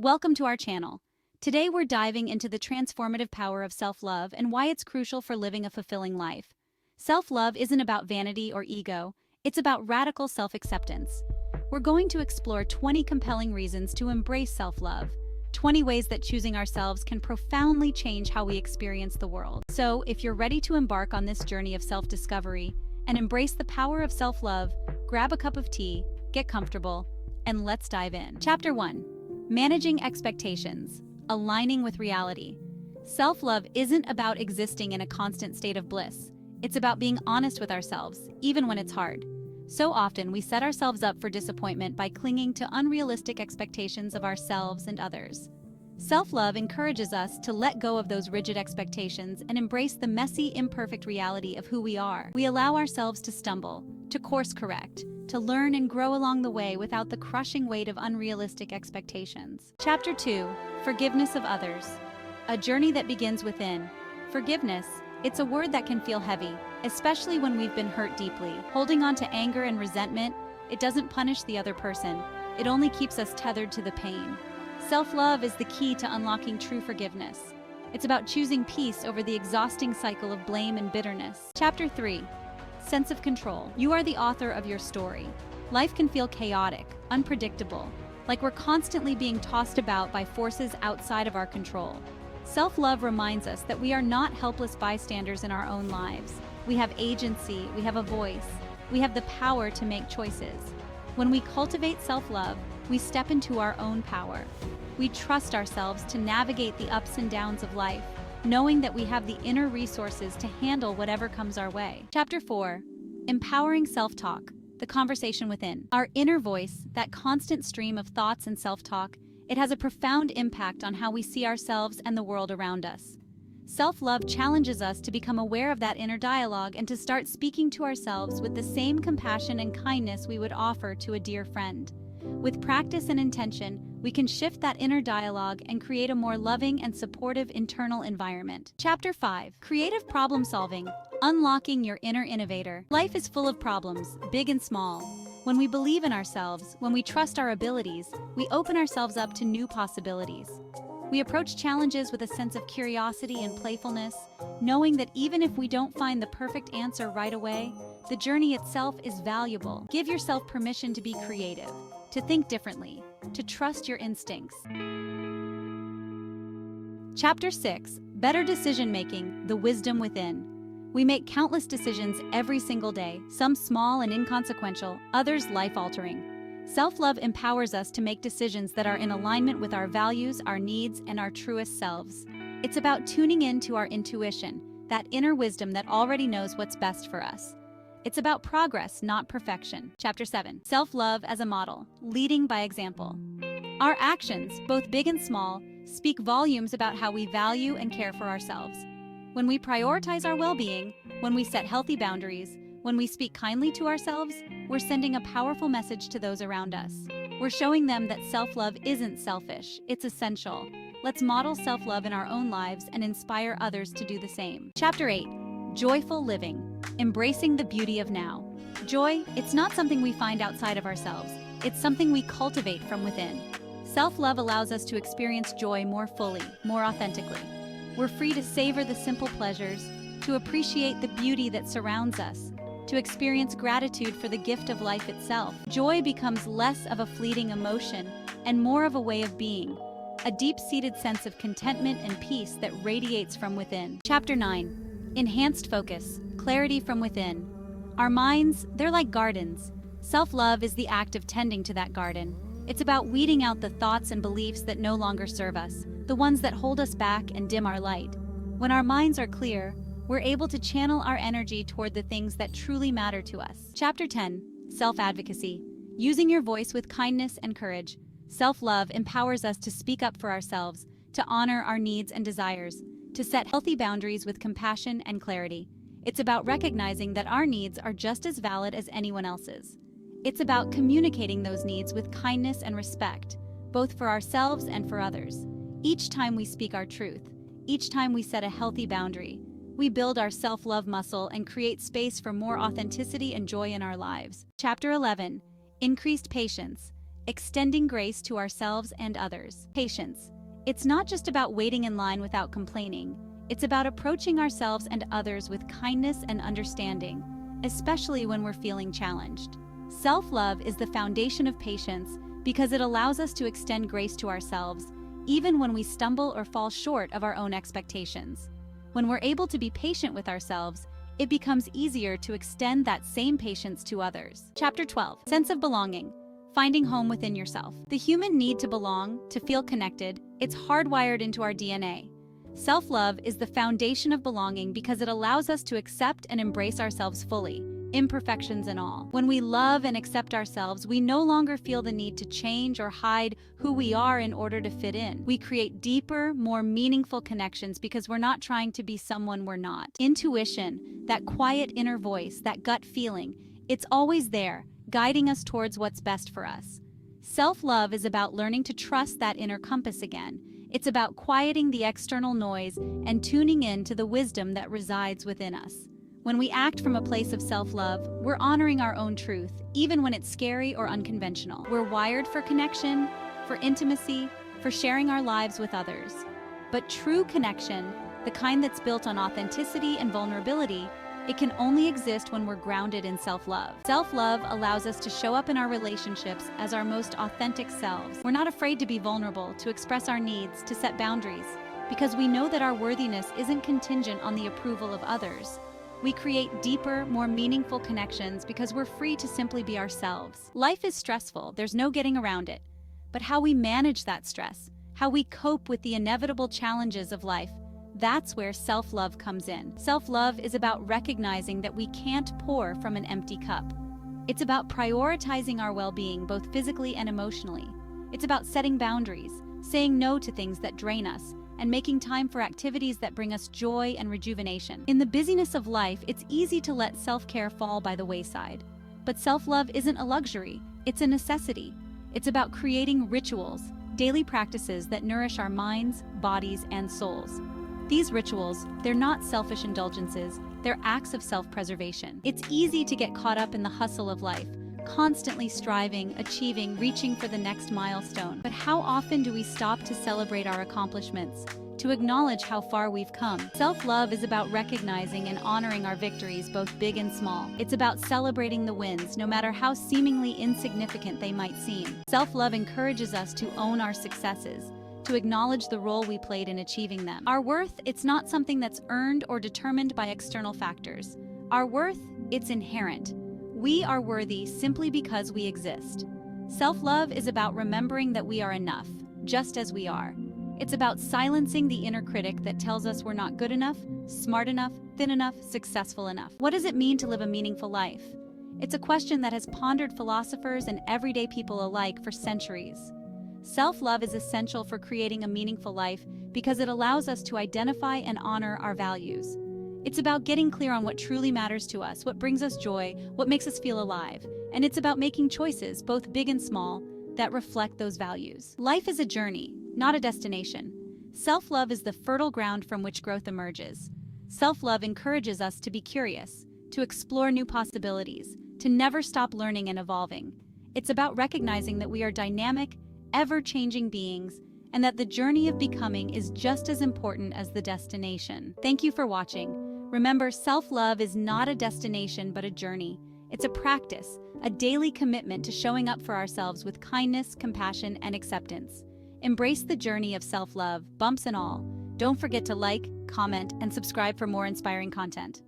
welcome to our channel. Today we're diving into the transformative power of self-love and why it's crucial for living a fulfilling life. Self-love isn't about vanity or ego, it's about radical self-acceptance. We're going to explore 20 compelling reasons to embrace self-love, 20 ways that choosing ourselves can profoundly change how we experience the world. So, if you're ready to embark on this journey of self-discovery and embrace the power of self-love, grab a cup of tea, get comfortable, and let's dive in. Chapter 1. Managing expectations, aligning with reality. Self-love isn't about existing in a constant state of bliss. It's about being honest with ourselves, even when it's hard. So often, we set ourselves up for disappointment by clinging to unrealistic expectations of ourselves and others. Self-love encourages us to let go of those rigid expectations and embrace the messy, imperfect reality of who we are. We allow ourselves to stumble, to course correct, to learn and grow along the way without the crushing weight of unrealistic expectations. Chapter 2. Forgiveness of others. A journey that begins within. Forgiveness, it's a word that can feel heavy, especially when we've been hurt deeply. Holding on to anger and resentment, it doesn't punish the other person. It only keeps us tethered to the pain. Self-love is the key to unlocking true forgiveness. It's about choosing peace over the exhausting cycle of blame and bitterness. Chapter 3. Sense of control. You are the author of your story. Life can feel chaotic, unpredictable, like we're constantly being tossed about by forces outside of our control. Self-love reminds us that we are not helpless bystanders in our own lives. We have agency, we have a voice, we have the power to make choices. When we cultivate self-love, we step into our own power. We trust ourselves to navigate the ups and downs of life, knowing that we have the inner resources to handle whatever comes our way. Chapter 4. Empowering self-talk, the conversation within. Our inner voice, that constant stream of thoughts and self-talk, it has a profound impact on how we see ourselves and the world around us. Self-love challenges us to become aware of that inner dialogue and to start speaking to ourselves with the same compassion and kindness we would offer to a dear friend. With practice and intention, we can shift that inner dialogue and create a more loving and supportive internal environment. Chapter 5. Creative problem solving, unlocking your inner innovator. Life is full of problems, big and small. When we believe in ourselves, when we trust our abilities, we open ourselves up to new possibilities. We approach challenges with a sense of curiosity and playfulness, knowing that even if we don't find the perfect answer right away, the journey itself is valuable. Give yourself permission to be creative, to think differently, to trust your instincts. Chapter 6. Better decision-making, the wisdom within. We make countless decisions every single day, some small and inconsequential, others life-altering. Self-love empowers us to make decisions that are in alignment with our values, our needs, and our truest selves. It's about tuning in to our intuition, that inner wisdom that already knows what's best for us. It's about progress, not perfection. Chapter 7. Self-love as a model, leading by example. Our actions, both big and small, speak volumes about how we value and care for ourselves. When we prioritize our well-being, when we set healthy boundaries, when we speak kindly to ourselves, we're sending a powerful message to those around us. We're showing them that self-love isn't selfish, it's essential. Let's model self-love in our own lives and inspire others to do the same. Chapter 8. Joyful living, embracing the beauty of now. Joy, it's not something we find outside of ourselves. It's something we cultivate from within. Self-love allows us to experience joy more fully, more authentically. We're free to savor the simple pleasures, to appreciate the beauty that surrounds us, to experience gratitude for the gift of life itself. Joy becomes less of a fleeting emotion and more of a way of being, a deep-seated sense of contentment and peace that radiates from within. Chapter 9. Enhanced focus, clarity from within. Our minds, they're like gardens. Self-love is the act of tending to that garden. It's about weeding out the thoughts and beliefs that no longer serve us, the ones that hold us back and dim our light. When our minds are clear, we're able to channel our energy toward the things that truly matter to us. Chapter 10. Self-advocacy, using your voice with kindness and courage. Self-love empowers us to speak up for ourselves, to honor our needs and desires, to set healthy boundaries with compassion and clarity. It's about recognizing that our needs are just as valid as anyone else's. It's about communicating those needs with kindness and respect, both for ourselves and for others. Each time we speak our truth, each time we set a healthy boundary, we build our self-love muscle and create space for more authenticity and joy in our lives. Chapter 11. Increased patience, extending grace to ourselves and others. Patience. It's not just about waiting in line without complaining. It's about approaching ourselves and others with kindness and understanding, especially when we're feeling challenged. Self-love is the foundation of patience because it allows us to extend grace to ourselves, even when we stumble or fall short of our own expectations. When we're able to be patient with ourselves, it becomes easier to extend that same patience to others. Chapter 12. Sense of belonging. Finding home within yourself. The human need to belong, to feel connected, it's hardwired into our DNA. Self-love is the foundation of belonging because it allows us to accept and embrace ourselves fully, imperfections and all. When we love and accept ourselves, we no longer feel the need to change or hide who we are in order to fit in. We create deeper, more meaningful connections because we're not trying to be someone we're not. Intuition, that quiet inner voice, that gut feeling, it's always there, guiding us towards what's best for us. Self-love is about learning to trust that inner compass again. It's about quieting the external noise and tuning in to the wisdom that resides within us. When we act from a place of self-love, we're honoring our own truth, even when it's scary or unconventional. We're wired for connection, for intimacy, for sharing our lives with others. But true connection, the kind that's built on authenticity and vulnerability, it can only exist when we're grounded in self-love. Self-love allows us to show up in our relationships as our most authentic selves. We're not afraid to be vulnerable, to express our needs, to set boundaries, because we know that our worthiness isn't contingent on the approval of others. We create deeper, more meaningful connections because we're free to simply be ourselves. Life is stressful, there's no getting around it. But how we manage that stress, how we cope with the inevitable challenges of life, that's where self-love comes in. Self-love is about recognizing that we can't pour from an empty cup. It's about prioritizing our well-being, both physically and emotionally. It's about setting boundaries, saying no to things that drain us, and making time for activities that bring us joy and rejuvenation. In the busyness of life, it's easy to let self-care fall by the wayside. But self-love isn't a luxury, it's a necessity. It's about creating rituals, daily practices that nourish our minds, bodies, and souls. These rituals, they're not selfish indulgences, they're acts of self-preservation. It's easy to get caught up in the hustle of life, constantly striving, achieving, reaching for the next milestone. But how often do we stop to celebrate our accomplishments, to acknowledge how far we've come? Self-love is about recognizing and honoring our victories, both big and small. It's about celebrating the wins, no matter how seemingly insignificant they might seem. Self-love encourages us to own our successes, to acknowledge the role we played in achieving them. Our worth, it's not something that's earned or determined by external factors. Our worth, it's inherent. We are worthy simply because we exist. Self-love is about remembering that we are enough, just as we are. It's about silencing the inner critic that tells us we're not good enough, smart enough, thin enough, successful enough. What does it mean to live a meaningful life? It's a question that has pondered philosophers and everyday people alike for centuries. Self-love is essential for creating a meaningful life because it allows us to identify and honor our values. It's about getting clear on what truly matters to us, what brings us joy, what makes us feel alive. And it's about making choices, both big and small, that reflect those values. Life is a journey, not a destination. Self-love is the fertile ground from which growth emerges. Self-love encourages us to be curious, to explore new possibilities, to never stop learning and evolving. It's about recognizing that we are dynamic, ever-changing beings, and that the journey of becoming is just as important as the destination. Thank you for watching. Remember, self-love is not a destination but a journey. It's a practice, a daily commitment to showing up for ourselves with kindness, compassion, and acceptance. Embrace the journey of self-love, bumps and all. Don't forget to like, comment, and subscribe for more inspiring content.